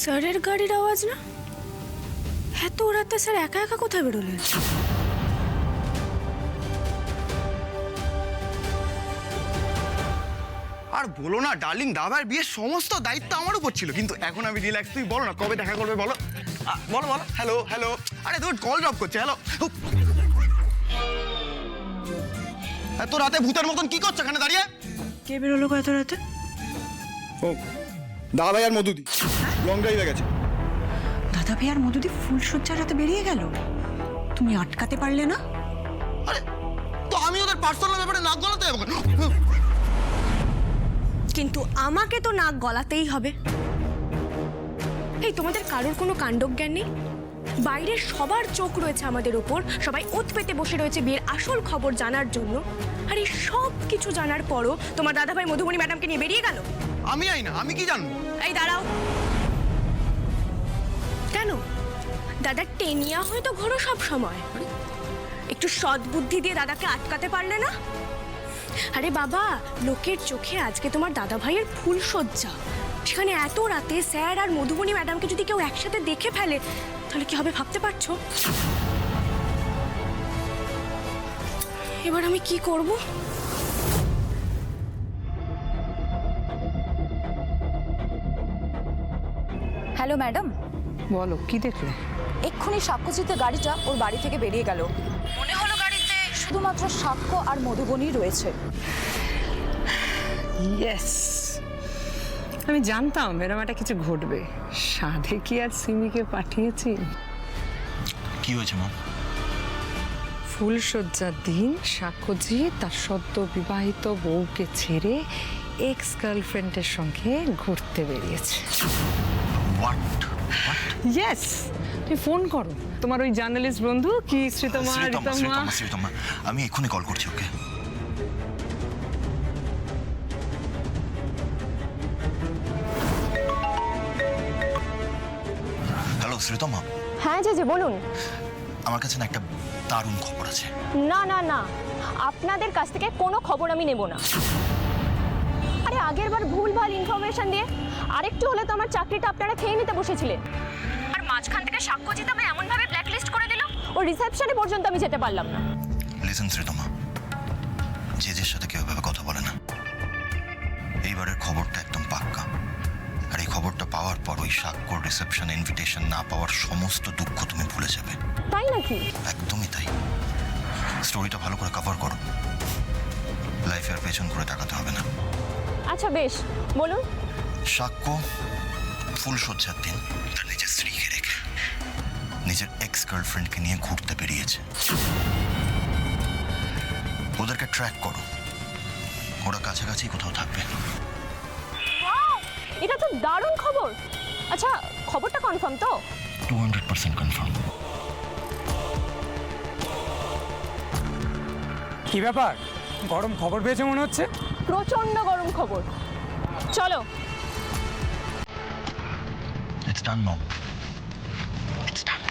স্যারের গাড়ির আওয়াজ না? এত রাতে স্যার একা একা কোথায় বেরোলেন? আর বলো না ডার্লিং, দাদার বিয়ের সমস্ত দায়িত্ব আমার উপর ছিল, কিন্তু এখন আমি রিল্যাক্স। তুই বলো না কবে দেখা করবে বলো। বলো বলো। Hello hello. আরে তোর কল ড্রপ করছে। হ্যালো। এত রাতে ভূতের মতন কি করছো এখানে দাঁড়িয়ে? কে বেরোলো এত রাতে? ও দাদা ভাই আর মধুদি লং ড্রাইভে গেছে। দাদা ভাই আর মধুদি ফুলসজ্জার রাতে বেরিয়ে গেল, তুমি আটকাতে পারলে না? আরে তো আমি ওদের পার্সোনাল ব্যাপারে নাক গলাতে যাবো? কিন্তু আমাকে তো নাক গলাতেই হবে। এই তোমাদের কারোর কোনো কাণ্ডজ্ঞান নেই? বাইরের সবার চোখ রয়েছে আমাদের উপর, সবাই ওত পেতে বসে রয়েছে বিয়ের আসল খবর জানার জন্য। আর এই সব কিছু জানার পরও তোমার দাদাভাই মধুমণি ম্যাডামকে নিয়ে বেরিয়ে গেল। আমি আই না, আমি কি জানবো? এই দাঁড়াও। কেন দাদা টেনিয়া হয়তো ঘোরো সব সময়, একটু সদ্বুদ্ধি দিয়ে দাদাকে আটকাতে পারলে না? আরে বাবা, লোকের চোখে আজকে তোমার দাদা ভাইয়ের ফুলসজ্জা, সেখানে এত রাতে স্যার আর মধুমণি ম্যাডামকে যদি কেউ একসাথে দেখে ফেলে তাহলে কি হবে ভাবতে পারছো? এবার আমি কি করব? Hello madam. বলো, কি দেখলে? এক্ষুনি সাক্ষ্যজিতের গাড়িটা ওর বাড়ি থেকে বেরিয়ে গেল। মনে হলো গাড়িতে শুধুমাত্র সাক্ষ্য আর মধুবনী রয়েছে। ইয়েস, আমি জানতাম এরকম একটা কিছু ঘটবে। সাধে কি আর সিমিকে পাঠিয়েছি? কি হয়েছে মা? ফুলসজ্জার দিন সাক্ষ্যজি তার সদ্য বিবাহিত বউকে ছেড়ে এক্স গার্লফ্রেন্ডের সঙ্গে ঘুরতে বেরিয়েছে। ইয়েস, তুমি ফোন করো তোমার ওই জার্নালিস্ট বন্ধু কি শ্রীতমা। শ্রীতমা, আমি এক্ষুনি কল করছি ওকে। হ্যালো শ্রীতমা। হ্যাঁ জেজে বলুন। আমার কাছে না একটা দারুণ খবর আছে। না না না, আপনাদের কাছ থেকে কোনো খবর আমি নেব না। আরে আগের বার ভুলভাল ইনফরমেশন দিয়ে আরেকটু হলে তো আমার চাকরিটা আপনারা খেয়ে নিতে বসেছিলেন। আর মাঝখান থেকে সাক্ষ্যজিৎ আমায় এমনভাবে ব্ল্যাকলিস্ট করে দিল, ও রিসেপশনে পর্যন্ত আমি যেতে পারলাম না। লিসেন শ্রীতমা, জেজের সাথে কেউ এভাবে কথা বলে না। এইবারের খবরটা একদম পাক্কা। আর এই খবরটা পাওয়ার পর ওই সাক্ষর রিসেপশন ইনভিটেশন না পাওয়ার সমস্ত দুঃখ তুমি ভুলে যাবে। তাই নাকি? একদমই তাই। স্টোরিটা ভালো করে কভার করো, লাইফে আর পেছন করে তাকাতে হবে না। আচ্ছা বেশ, বলুন। সাক্ষ্য ফুলসজ্জার দিন তার নিজের স্ত্রীকে রেখে নিজের এক্স গার্লফ্রেন্ডকে নিয়ে ঘুরতে বেরিয়েছে। ওদেরকে ট্র্যাক করো, ওরা কাছাকাছি কোথাও থাকবে। এটা তো দারুণ খবর। আচ্ছা খবরটা কনফার্ম তো? 200% কনফার্ম। কি ব্যাপার, গরম খবর পেয়েছে মনে হচ্ছে? প্রচন্ড গরম খবর। চলো। It's done, Mom. It's done.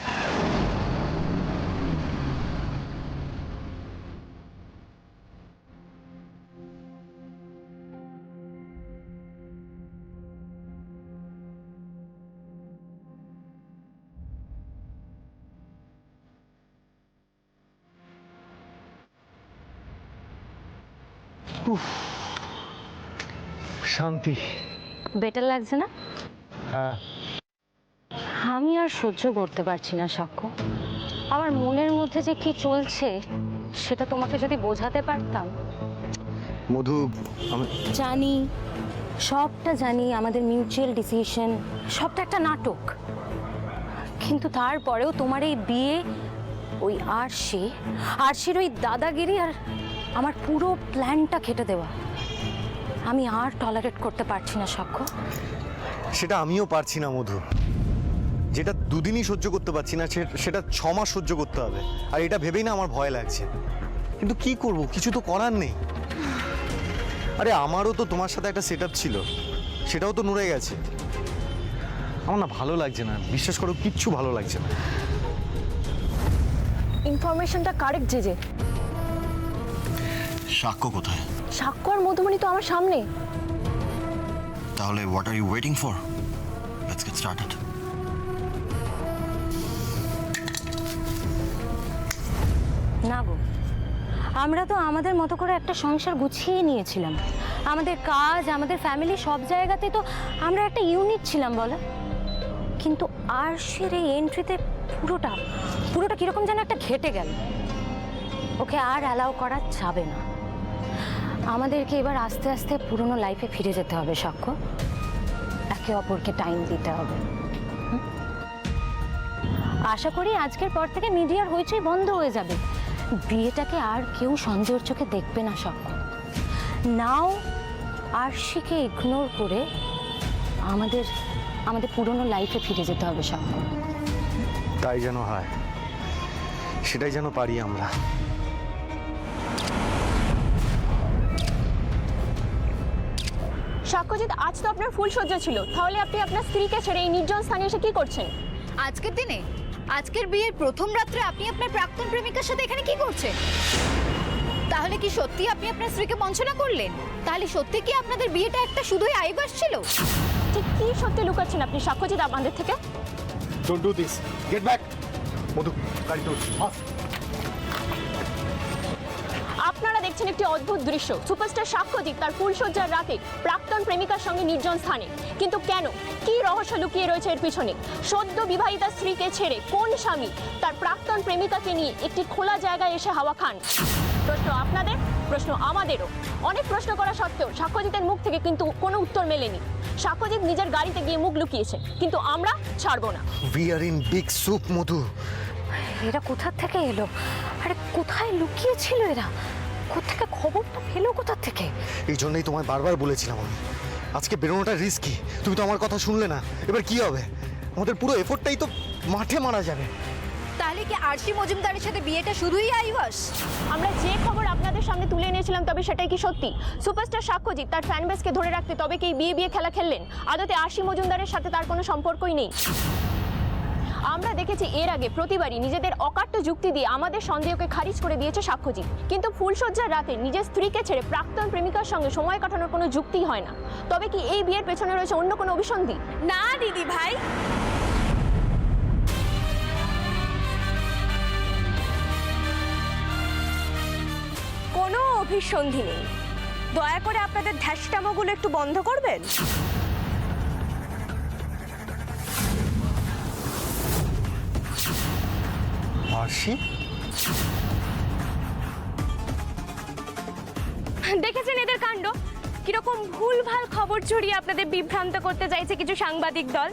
শান্তি। বেটার লাগছে না? হ্যাঁ। আমি আর সহ্য করতে পারছি না সাক্ষ্য। আমার মনের মধ্যে যে কি চলছে সেটা তোমাকে যদি বোঝাতে পারতাম। মধু, জানি, সবটা জানি, আমাদের মিউচুয়াল ডিসিশন, সবটা একটা নাটক। কিন্তু তারপরেও তোমার এই বিয়ে, ওই আরশির ওই দাদাগিরি আর আমার পুরো প্ল্যানটা খেটে দেওয়া, আমি আর টলারেট করতে পারছি না সাক্ষ্য। সেটা আমিও পারছি না মধু। যেটা দুদিনই সহ্য করতে পারছি না সেটা 6 মাস সহ্য করতে হবে। আর এটা ভেবেই না আমার ভয় লাগছে, কিন্তু কি করব, কিছু তো করার নেই। আরে আমারও তো তোমার সাথে একটা সেট আপ ছিল, সেটাও তো নড়ে গেছে। আমার না ভালো লাগছে না, বিশ্বাস করো কিচ্ছু ভালো লাগছে না। ইনফরমেশনটা কারেক্ট জেজে। সাক্ষ্য কোথায়? সাক্ষ্য আর মধুমণি তো আমার সামনে। তাহলে what are you waiting for? Let's get started. না গো, আমরা তো আমাদের মতো করে একটা সংসার গুছিয়ে নিয়েছিলাম। আমাদের কাজ, আমাদের ফ্যামিলি, সব জায়গাতে তো আমরা একটা ইউনিট ছিলাম বলো। কিন্তু আরশির এই এন্ট্রিতে পুরোটা কিরকম যেন একটা ঘেটে গেল। ওকে আর অ্যালাউ করা যাবে না। আমাদেরকে এবার আস্তে আস্তে পুরনো লাইফে ফিরে যেতে হবে সাক্ষ্য। একে অপরকে টাইম দিতে হবে। আশা করি আজকের পর থেকে মিডিয়ার হইচই বন্ধ হয়ে যাবে। বিয়েটাকে আর কেউ সন্দেহের চোখে দেখবে না সাক্ষ্য। নাও আরশিকে ইগনোর করে আমাদের পুরনো লাইফে ফিরে যেতে হবে সাক্ষ্য। তাই যেন হয়, সেটাই যেন পারি আমরা। সাক্ষ্যজিৎ, আজ তো আপনার ফুলসজ্জা ছিল, তাহলে আপনি আপনার স্ত্রীকে ছেড়ে এই নির্জন স্থানে এসে কি করছেন? আজকের দিনে, আজকের বিয়ের প্রথম রাত্রে আপনি আপনার প্রাক্তন প্রেমিকার সাথে এখানে কি করছেন? তাহলে কি সত্যি আপনি আপনার স্ত্রীকে বঞ্চনা করলেন? তাহলে সত্যি কি আপনাদের বিয়েটা একটা শুধুই আইবাস ছিল? ঠিক কি সত্যি লুকাচ্ছেন আপনি সাক্ষ্যজিৎ আমাদের থেকে? Don't do this, get back. Madhu, গাড়িতে উঠ। আপনারা দেখছেন একটি অদ্ভুত দৃশ্য। সুপারস্টার সাক্ষ্যজিৎ তার ফুলসজ্জার রাতে প্রাক্তন প্রেমিকার সঙ্গে নির্জন স্থানে। কিন্তু কেন, কি রহস্য লুকিয়ে রয়েছে এর পিছনে? সদ্য বিবাহিতা স্ত্রীকে ছেড়ে কোন স্বামী তার প্রাক্তন প্রেমিকাকে নিয়ে একটি খোলা জায়গায় এসে হাওয়া খান? প্রশ্ন আপনাদের, প্রশ্ন আমাদেরও। অনেক প্রশ্ন করা সত্ত্বেও সাক্ষ্যজিতের মুখ থেকে কিন্তু কোনো উত্তর মেলেনি। সাক্ষ্যজিৎ নিজের গাড়িতে গিয়ে মুখ লুকিয়েছে, কিন্তু আমরা ছাড়বো না। We are in big soup Madhu. এরা কোথা থেকে এলো? আরে কোথায় লুকিয়েছিল এরা? কোথেকে খবরটা পেলো কোথা থেকে? এই জন্যই তোমায় বারবার বলেছিলাম আমি, আজকে বেরোনোটা রিস্কি। তুমি তো আমার কথা শুনলে না। এবার কি হবে? আমাদের পুরো এফোর্টটাই তো মাঠে মারা যাবে। তাহলে কি আরশি মজুমদারের সাথে বিয়েটা শুধুই আইবাস? আমরা যে খবর আপনাদের সামনে তুলে এনেছিলাম তবে সেটাই কি সত্যি? সুপারস্টার সাক্ষ্যজিৎ তার ফ্যান বেসকে ধরে রাখতে তবে কি বিয়ে খেলা খেললেন? আদতে আরশি মজুমদারের সাথে তার কোনো সম্পর্কই নেই। আমরা দেখেছি এর আগে প্রতিবারই নিজেদের অকাট্য যুক্তি দিয়ে আমাদের সন্দেহকে খারিজ করে দিয়েছে সাক্ষ্যজিৎ। কিন্তু ফুলসজ্জার রাতে নিজের স্ত্রীকে ছেড়ে প্রাক্তন প্রেমিকার সঙ্গে সময় কাটানোর কোনো যুক্তিই হয় না। তবে কি এই বিয়ের পেছনে রয়েছে অন্য কোনো অভিসন্ধি? না দিদি ভাই, কোনো অভিসন্ধি নেই। দয়া করে আপনাদের ধ্যাসটামোগুলো একটু বন্ধ করবেন। আরশি, দেখেছেন এদের কাণ্ড? কিরকম ভুলভাল খবর ছড়িয়ে আপনাদের বিভ্রান্ত করতে চাইছে কিছু সাংবাদিক দল।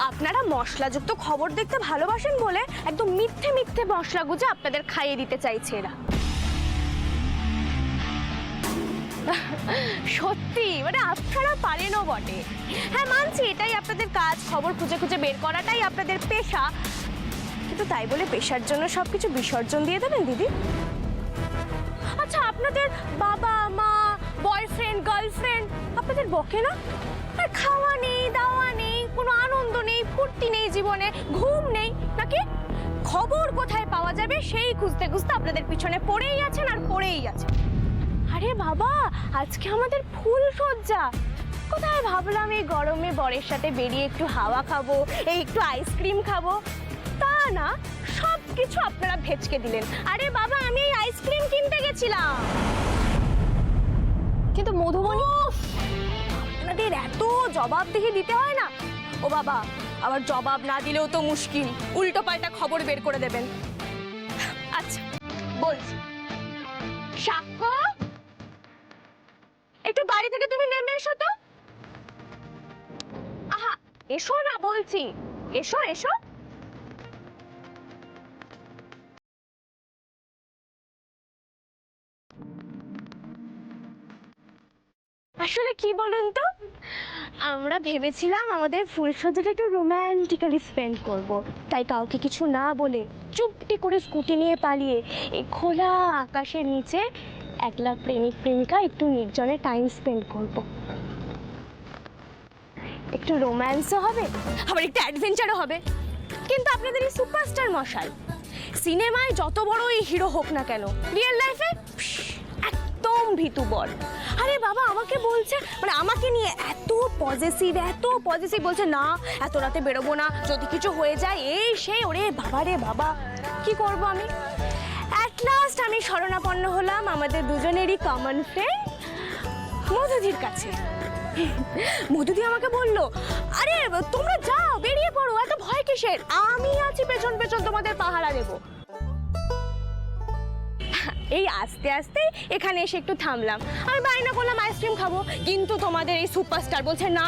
আপনারা মশলাযুক্ত খবর দেখতে ভালোবাসেন বলে একদম মিথ্যে মিথ্যে মশলা গুজে আপনাদের খাইয়ে দিতে চাইছে এরা। সত্যি মানে আপনারা পারেনও বটে। হ্যাঁ মানছি, এটাই আপনাদের কাজ, খবর খুঁজে খুঁজে বের করাটাই আপনাদের পেশা। কিন্তু তাই বলে পেশার জন্য সবকিছু বিসর্জন দিয়ে দেবেন দিদি? আচ্ছা, আপনাদের বাবা মা, বয়ফ্রেন্ড, গার্লফ্রেন্ড আপনাদের বকে না? আর খাওয়া নেই, দাওয়া নেই, কোনো আনন্দ নেই, ফুর্তি নেই, জীবনে ঘুম নেই নাকি? খবর কোথায় পাওয়া যাবে সেই খুঁজতে খুঁজতে আপনাদের পিছনে পড়েই আছেন আর পড়েই আছেন। আরে বাবা, আজকে আমাদের ফুলসজ্জা। কোথায় ভাবলাম এই গরমে বরের সাথে বেরিয়ে একটু হাওয়া খাবো, এই একটু আইসক্রিম খাবো। তা না, সব কিছু আপনারা ভেচকে দিলেন। আরে বাবা, আমি এই আইসক্রিম কিনতে গেছিলাম। কিন্তু মধুবনী, আপনাদের এত জবাবদিহি দিতে হয় না? ও বাবা, আবার জবাব না দিলেও তো মুশকিল, উল্টো পাল্টা খবর বের করে দেবেন। আচ্ছা বলছি, সাক্ষ্য একটু গাড়ি থেকে তুমি নেমে এসো তো। আহা, এসো না বলছি, এসো এসো। আসলে কি বলুন তো, আমরা ভেবেছিলাম আমাদের ফুলসজ্জাটা একটু রোম্যান্টিক্যালি স্পেন্ড করব। তাই কাউকে কিছু না বলে চুপটি করে স্কুটি নিয়ে পালিয়ে এই খোলা আকাশের নিচে একলা প্রেমিক প্রেমিকা একটু নির্জনে টাইম স্পেন্ড করব। একটু রোম্যান্সও হবে, আবার একটু অ্যাডভেঞ্চারও হবে। কিন্তু আপনাদের এই সুপারস্টার মশাই সিনেমায় যত বড়ই হিরো হোক না কেন, রিয়েল লাইফে একদম ভীতুবর। আরে বাবা, আমাকে বলছে মানে আমাকে নিয়ে এত পজিটিভ বলছে, না এত রাতে বেরোবো না, যদি কিছু হয়ে যায় এই সেই। ওরে বাবা রে বাবা, কি করব আমি? লাস্ট আমি শরণাপন্ন হলাম আমাদের দুজনেরই কমন ফ্রেন্ড মধুদির কাছে। মধুদি আমাকে বলল, আরে তোমরা যাও, বেরিয়ে পড়ো, এত ভয় কিসের, আমি আছি পেছন পেছন তোমাদের পাহারা দেব। এই আস্তে আস্তে এখানে এসে একটু থামলাম, আমি বায়না করলাম আইসক্রিম খাবো, কিন্তু তোমাদের এই সুপারস্টার বলছে না,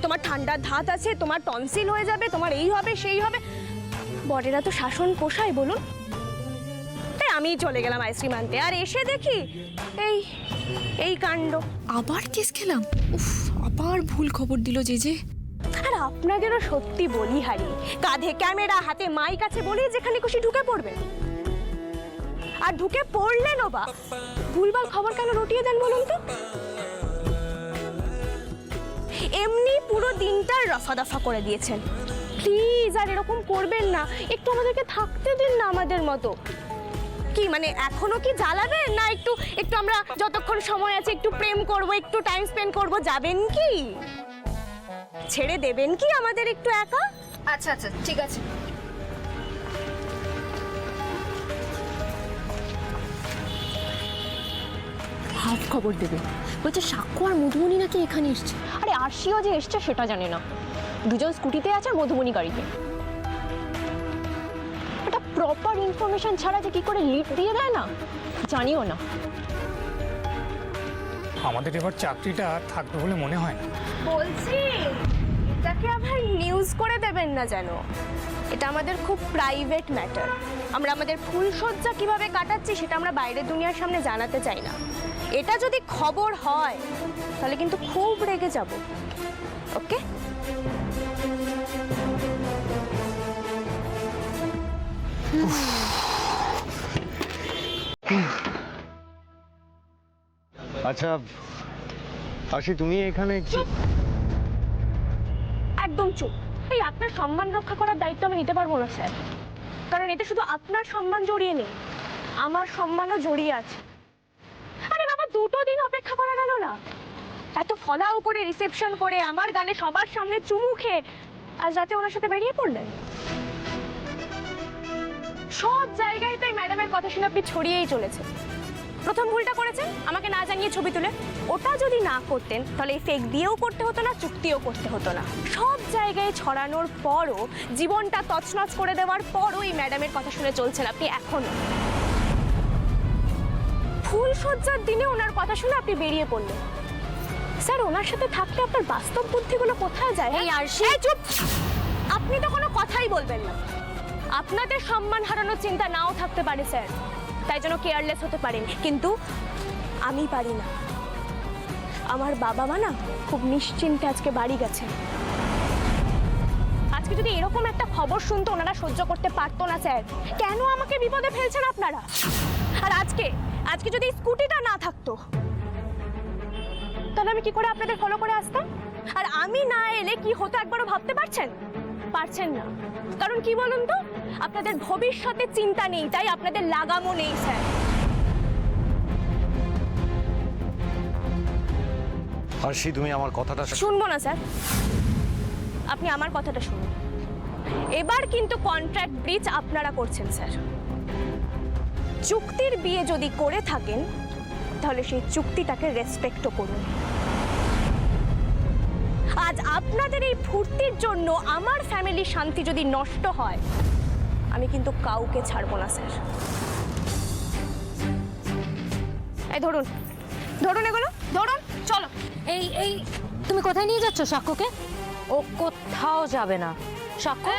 তোমার ঠান্ডার ধাত আছে, তোমার টনসিল হয়ে যাবে, তোমার এই হবে সেই হবে। বরেরা তো শাসন পোষায় বলুন। তাই আমি চলে গেলাম আইসক্রিম আনতে, আর এসে দেখি এই এই কাণ্ড। আবার কেস খেলাম, উফ, আবার ভুল খবর দিল যে। আর আপনাদেরও সত্যি বলি হারি, কাঁধে ক্যামেরা, হাতে মাইক আছে বলেই যেখানে খুশি ঢুকে পড়বেন। আর ঢুকে পড়লেনও বা ভুলভাল খবর কেন রটিয়ে দেন বলুন তো? এমনি পুরো দিনটা রফা দফা করে দিয়েছেন। প্লিজ আর এরকম করবেন না, একটু আমাদেরকে থাকতে দিন না আমাদের মতো। কি মানে এখনো কি জ্বালাবেন না? একটু একটু আমরা যতক্ষণ সময় আছে একটু প্রেম করব, একটু টাইম স্পেন্ড করব, যাবেন কি? ছেড়ে দেবেন কি আমাদের একটু একা? আচ্ছা আচ্ছা ঠিক আছে। হাফ খবর দেবে, বলছে সাক্ষ্য আর মধুমণি নাকি এখানে এসছে। আরে আরশিও যে এসছে সেটা জানে না, দুজন স্কুটিতে আছে আর মধুমণি গাড়িতে। এটা প্রপার ইনফরমেশন ছাড়া যে কি করে লিড দিয়ে দেয় না জানিও না। আমাদের এবার চাকরিটা থাকবে বলে মনে হয় না। বলছি এটাকে আবার নিউজ করে দেবেন না যেন, এটা আমাদের খুব প্রাইভেট ম্যাটার। আমরা আমাদের ফুলসজ্জা কিভাবে কাটাচ্ছি সেটা আমরা বাইরের দুনিয়ার সামনে জানাতে চাই না। এটা যদি খবর হয় তাহলে কিন্তু খুব রেগে যাব। ওকে? আচ্ছা আশি, তুমি এখানে একদম চুপ। এই আপনার সম্মান রক্ষা করার দায়িত্ব আমি নিতে পারবো না স্যার, কারণ এতে শুধু আপনার সম্মান জড়িয়ে নেই, আমার সম্মানও জড়িয়ে আছে। আরে বাবা, 2 দিন অপেক্ষা করা গেল না? এত ফলাও করে রিসেপশন করে আমার গালে সবার সামনে চুমু খেয়ে আজ রাতে ওনার সাথে বেরিয়ে পড়লেন। সব জায়গায় তো এই ম্যাডামের কথা শুনে আপনি ছড়িয়েই চলেছেন। প্রথম ভুলটা করেছেন আমাকে না জানিয়ে ছবি তুলে। ওটা যদি না করতেন তাহলে এই ফেক দিয়েও করতে হতো না, চুক্তিও করতে হতো না। সব জায়গায় ছড়ানোর পরও, জীবনটা তছনছ করে দেওয়ার পরও এই ম্যাডামের কথা শুনে চলছেন আপনি এখনো। ফুল সজ্জার দিনে ওনার কথা শুনে আপনি বেরিয়ে পড়লেন। স্যার, ওনার সাথে থাকলে আপনার বাস্তব বুদ্ধিগুলো কোথায় যায়? এই আরশি, চুপ! আপনি তো কোনো কথাই বলবেন না। আপনাদের সম্মান হারানোর চিন্তা নাও থাকতে পারে স্যার, তাই জন্য কেয়ারলেস হতে পারেন, কিন্তু আমি পারি না। আমার বাবা মা না খুব নিশ্চিন্তে আজকে বাড়ি গেছেন। আজকে যদি এরকম একটা খবর শুনতো ওনারা সহ্য করতে পারতো না স্যার। কেন আমাকে বিপদে ফেলছেন আপনারা? আর আজকে আজকে যদি স্কুটিটা না থাকতো তাহলে আমি কি করে আপনাদের ফলো করে আসতাম? আর আমি না এলে কি হতো একবারও ভাবতে পারছেন? পারছেন না। কারণ কি বলুন তো, আপনাদের ভবিষ্যতে চিন্তা নেই, তাই আপনাদের লাগামও নেই স্যার। আরশি, তুমি আমার কথাটা শুনবো না স্যার, আপনি আমার কথাটা শুনুন। এবার কিন্তু কন্ট্রাক্ট ব্রিচ আপনারা করছেন স্যার। চুক্তির বিয়ে যদি করে থাকেন তাহলে সেই চুক্তিটাকে রেসপেক্টও করুন। আজ আপনাদের এই ফুর্তির জন্য আমার ফ্যামিলির শান্তি যদি নষ্ট হয়, আমি কিন্তু কাউকে ছাড়বো না স্যার। এই ধরুন, ধরুন এগুলো, ধরুন, চলো। এই তুমি কোথায় নিয়ে যাচ্ছ সাক্ষ্যকে? ও কোথাও যাবে না। সাক্ষ্য,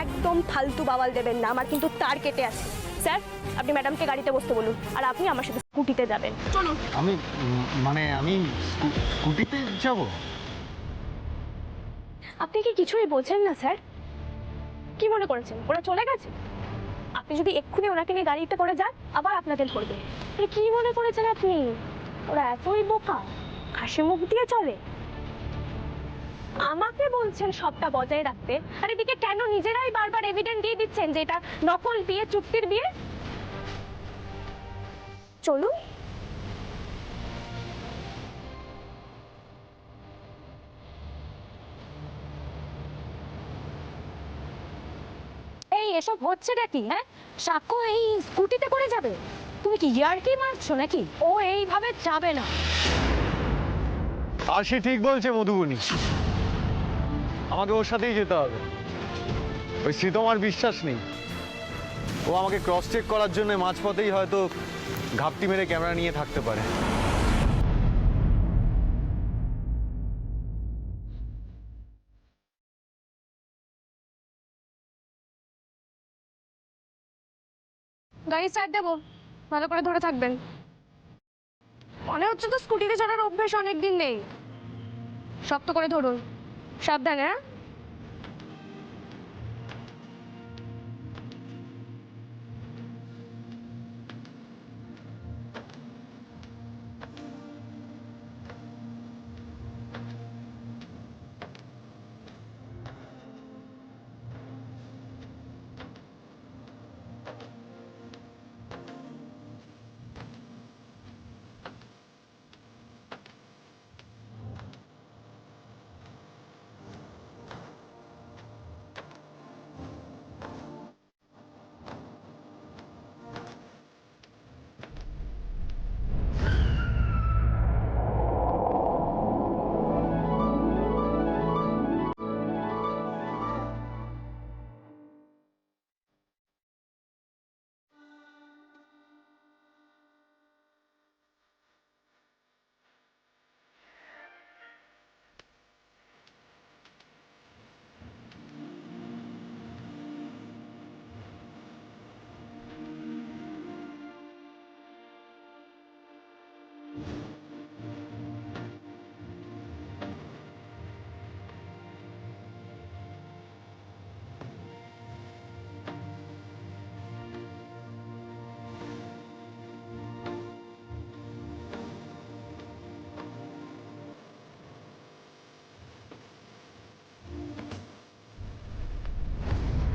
একদম ফালতু বাওয়াল দেবেন না, আমার কিন্তু তার কেটে আছে। স্যার, আপনি ম্যাডামকে গাড়িতে বসতে বলুন, আর আপনি আমার সাথে স্কুটিতে যাবেন। চলুন। আমি আমি স্কুটিতে যাব? আপনি কি কিছুই বোঝেন না স্যার? কি মনে করেছেন ওরা চলে গেছে? আপনি যদি এক্ষুনি ওনাকে নিয়ে গাড়িতে করে যান, আবার আপনাদের ধরবে। কি মনে করেছেন আপনি ওরা এতই বোকা, হাসি মুখ দিয়ে চলে? আমাকে বলছেন সবটা বজায় রাখতে, আর এদিকে কেন নিজেরাই বারবার এভিডেন্স দিয়ে দিচ্ছেন যে এটা নকল বিয়ে, চুক্তির বিয়ে? চলুন। এই এসব হচ্ছেটা কি? হ্যাঁ, সাক্ষ্য এই স্কুটিতে করে যাবে? তুমি কি ইয়ার্কি মারছো নাকি? ও এইভাবে যাবে না। আর সে ঠিক বলছে মধুবনী, আমাকে ওর সাথেই যেতে হবে। ওই শ্রীতমার বিশ্বাস নেই, ও আমাকে ক্রস চেক করার জন্য মাঝপথেই হয়তো ঘাপটি মেরে ক্যামেরা নিয়ে থাকতে পারে। গাড়ি স্টার্ট দেবো, ভালো করে ধরে থাকবেন। মনে হচ্ছে তো স্কুটিতে চড়ার অভ্যেস অনেকদিন নেই। শক্ত করে ধরুন, সাবধানে। হ্যাঁ,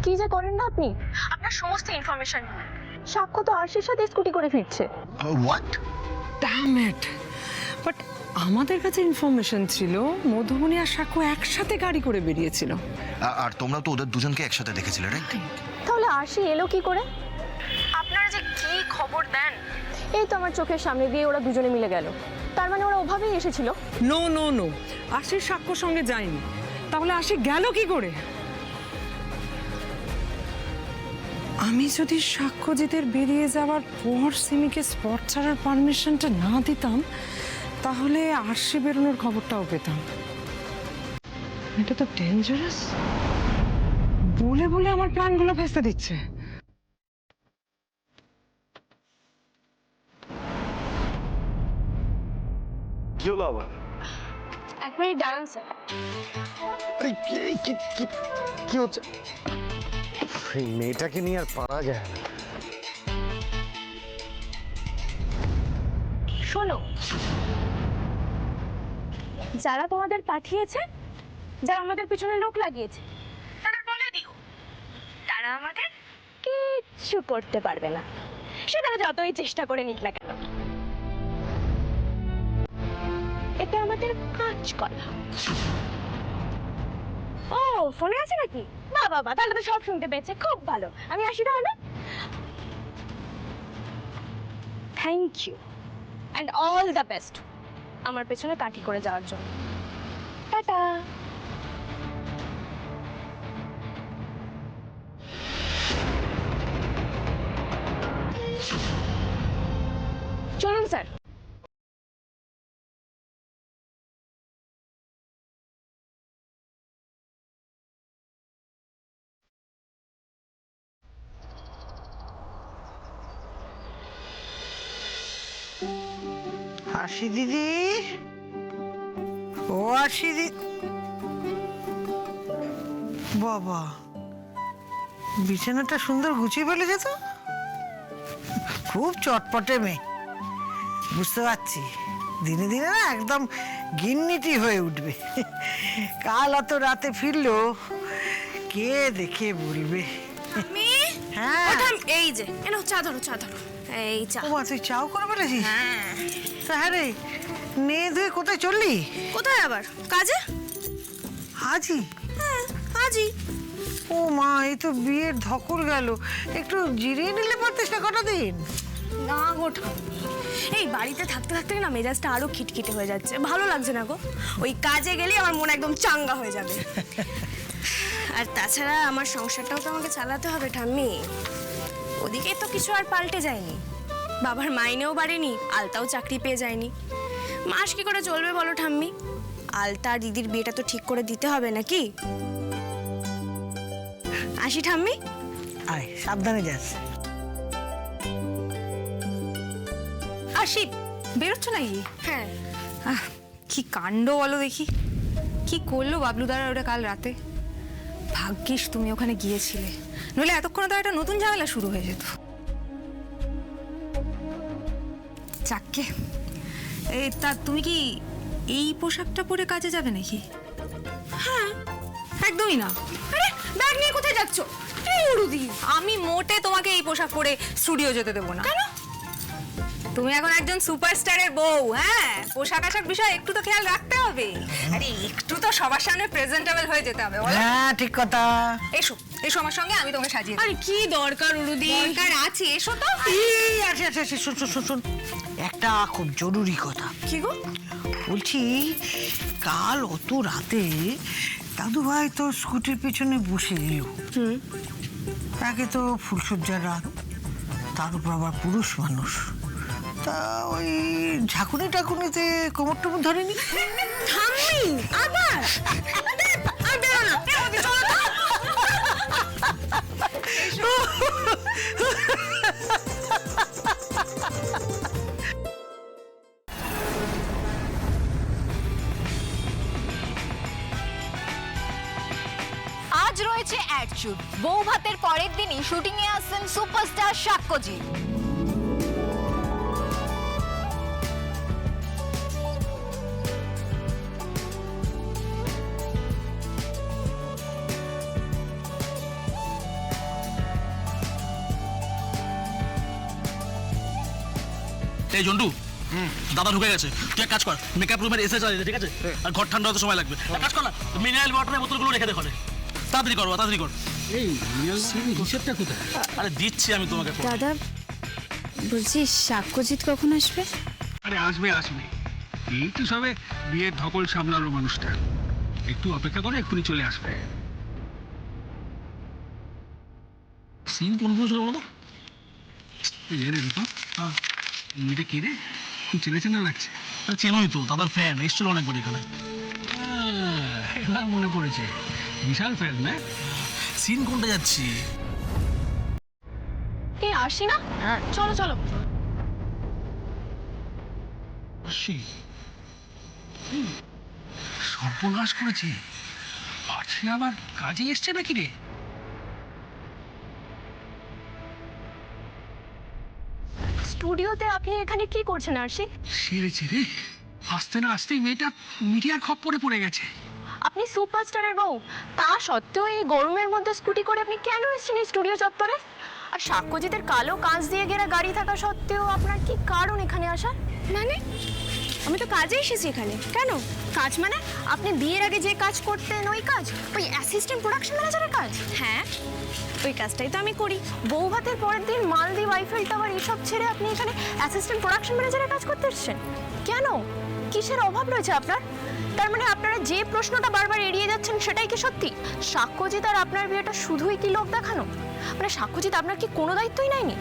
কি যে করেন না আপনি? আপনার সমস্ত ইনফরমেশন সাক্ষ্য তো আরশির সাথে স্কুটি করে ফিরছে। হোয়াট? Damn it! বাট আমাদের কাছে ইনফরমেশন ছিল মধুবনী আর সাক্ষ্য একসাথে গাড়ি করে বেরিয়েছিল। আর তোমরা তো ওদের দুজনকে একসাথে দেখেছিলে, রাইট? তাহলে আরশি এলো কি করে? আপনারা যে কি খবর দেন! এই তো আমার চোখের সামনে দিয়ে ওরা দুজনে মিলে গেল। তার মানে ওরা ওভাবেই এসেছিল? নো নো নো, আশির সাক্ষ্যর সঙ্গে যায়নি। তাহলে আশি গেল কি করে? আমি যদি সাক্ষ্যজিতের বেরিয়ে যাওয়ার পর সিমিকে স্পট ছাড়ার পারমিশনটা না দিতাম, তাহলে আরশি বেরোনোর খবরটাও পেতাম। এটা তো ডেঞ্জারাস। বলে বলে আমার প্ল্যানগুলো ভেস্তে দিচ্ছে। কি হলো আবার? এক মিনিট দাঁড়ান স্যার। কি হচ্ছে? এই মেয়েটাকে নিয়ে আর পারা যায় না। শোনো, যারা তোমাদের পাঠিয়েছে, যারা আমাদের পিছনে লোক লাগিয়েছে, তারা বলে দিও তারা আমাদের কিচ্ছু করতে পারবে না, সে তারা যতই চেষ্টা করে নিক না কেন। এটা আমাদের কাজ করা। ও ফোনে আছে নাকি? না বাবা, তাহলে তো সব শুনতে পেয়েছে। খুব ভালো, আমি আসি তাহলে। Thank you and all the best আমার পেছনে কাঠি করে যাওয়ার জন্য। টাটা। চলুন স্যার। আশি দিদি, ও আশি দিদি, বাবা বিছানাটা সুন্দর গুছিয়ে ফেলেছে তো। খুব চটপটে মেয়ে, বুঝতে পারছি। দিনে দিনে না একদম গিন্নিটি হয়ে উঠবে। কাল অত রাতে ফিরলো, কে দেখে বলবে। হ্যাঁ, এই যে এনো চা ধরো, চা ধরো। এই চা। ও মা, তুই চাও করে ফেলেছিস? তা হ্যাঁ রে, মেয়ে ধুয়ে কোথায় চললি? কোথায় আবার? কাজে। আজই? হ্যাঁ আজই। ও মা, এই তো বিয়ের ধকল গেল, একটু জিরিয়ে নিলে পারতিস না কটা দিন? না গো ঠাম্মি, এই বাড়িতে থাকতে থাকতে না মেজাজটা আরো খিটখিটে হয়ে যাচ্ছে, ভালো লাগছে না গো। ওই কাজে গেলে আমার মন একদম চাঙ্গা হয়ে যাবে। আর তাছাড়া আমার সংসারটাও তো আমাকে চালাতে হবে ঠাম্মি। ওদিকে তো কিছু আর পাল্টে যায়নি, বাবার মাইনেও বাড়েনি, আলতাও চাকরি পেয়ে যায়নি। মাস কি করে চলবে বলো ঠাম্মি? আলতা আর দিদির বিয়েটা তো ঠিক করে দিতে হবে নাকি? আসি ঠাম্মি। আয়, সাবধানে যাস। আসি, বেরোচ্ছ নাকি? হ্যাঁ। কি কাণ্ড বলো দেখি, কি করলো বাবলুদারা ওটা কাল রাতে। ভাগ্যিস তুমি ওখানে গিয়েছিলে, নইলে এতক্ষণে তো একটা নতুন ঝামেলা শুরু হয়ে যেত। যাকে, তা তুমি কি এই পোশাকটা পরে কাজে যাবে নাকি? হ্যাঁ, একদমই না। আরে ব্যাগ নিয়ে কোথায় যাচ্ছ? এই উড়ুদি, আমি মোটে তোমাকে এই পোশাক পরে স্টুডিও যেতে দেবো না। কেন? তুমি এখন একজন সুপারস্টারের বউ, হ্যাঁ, পোশাক আশাক বিষয়ে একটু তো খেয়াল রাখতে হবে। আরে একটু তো সবার সামনে প্রেজেন্টেবল হয়ে যেতে হবে, বলো? হ্যাঁ, ঠিক কথা। এসো এসো আমার সঙ্গে, আমি তোমাকে সাজিয়ে দেব। আরে কি দরকার উড়ুদি? দরকার আছে, এসো তো। এই, আছে আছে আছে, শোন শোন শোন শোন, একটা খুব জরুরি কথা। কি গো? বলছি, কাল অত রাতে দাদু ভাই তো স্কুটির পেছনে বসে এলো। আগে তো ফুলসজ্জার রাত, তার উপর আবার পুরুষ মানুষ, তা ওই ঝাঁকুনি টাকুনিতে কোমর টুমর ধরেনি? ঠাম্মি আবার? আর বেরো না, চলো তো। আজ রয়েছে অ্যাড শুট। বউ ভাতের পরের দিনই শুটিং এ আসছেন সুপারস্টার সাক্ষ্যজিৎ। এই জন্টু, দাদা ঢুকে গেছে, তুই এক কাজ কর, মেকআপ রুমের এসে চলে, ঠিক আছে? আর ঘর ঠান্ডা হতে সময় লাগবে। এক কাজ কর না, মিনারেল ওয়াটারের বোতলগুলো রেখে দে ঘরে। তাড়াতাড়ি করো, তাড়াতাড়ি কর। এই হিসেবটা কোথায়? আরে দিচ্ছি আমি তোমাকে। দাদা বলছি, সাক্ষ্যজিৎ কখন আসবে? আরে আসবে আসবে, এই তো সবে বিয়ের ধকল সামলালো মানুষটা, একটু অপেক্ষা করে এক্ষুনি চলে আসবে। সিন কোন বলছিল বলো? এই রে রূপা, এটা কে রে? খুব চেনা চেনা লাগছে। চেনই তো, দাদার ফ্যান, এসছিল অনেকবার এখানে। এবার মনে পড়েছে, বিশাল ফ্যান না? সিন কোনটা যাচ্ছি? এই আসি না, চলো চলো। সর্বনাশ করেছে, পারছে আবার কাজে এসছে নাকি রে? স্টুডিওতে আপনি এখানে কি করছেন আরশি? সেরেছে রে, আসতে না আসতেই মেয়েটা মিডিয়ার খপ্পরে পড়ে গেছে। আপনি সুপারস্টারের বউ, তা সত্ত্বেও এই গরমের মধ্যে স্কুটি করে আপনি কেন এসেছেন এই স্টুডিও চত্বরে? আর সাক্ষ্যজিতের কালো কাঁচ দিয়ে ঘেরা গাড়ি থাকা সত্ত্বেও আপনার কি কারণ এখানে আসার? মানে আমি তো কাজে এসেছি এখানে। কেন? কাজ মানে আপনি বিয়ের আগে যে কাজ করতেন ওই কাজ, ওই অ্যাসিস্ট্যান্ট প্রোডাকশন ম্যানেজারের কাজ? হ্যাঁ, ওই কাজটাই তো আমি করি। বউ ভাতের পরের দিন মালদ্বীপ আইফেল টাওয়ার এসব ছেড়ে আপনি এখানে অ্যাসিস্ট্যান্ট প্রোডাকশন ম্যানেজারের কাজ করতে এসেছেন কেন? কিসের অভাব রয়েছে আপনার? তার মানে আপনারা যে প্রশ্নটা বারবার এড়িয়ে যাচ্ছেন সেটাই কি সত্যি? সাক্ষ্যজিৎ আর আপনার বিয়েটা শুধুই কি লোক দেখানো? মানে সাক্ষ্যজিৎ আপনার কি কোনো দায়িত্বই নেয়নি?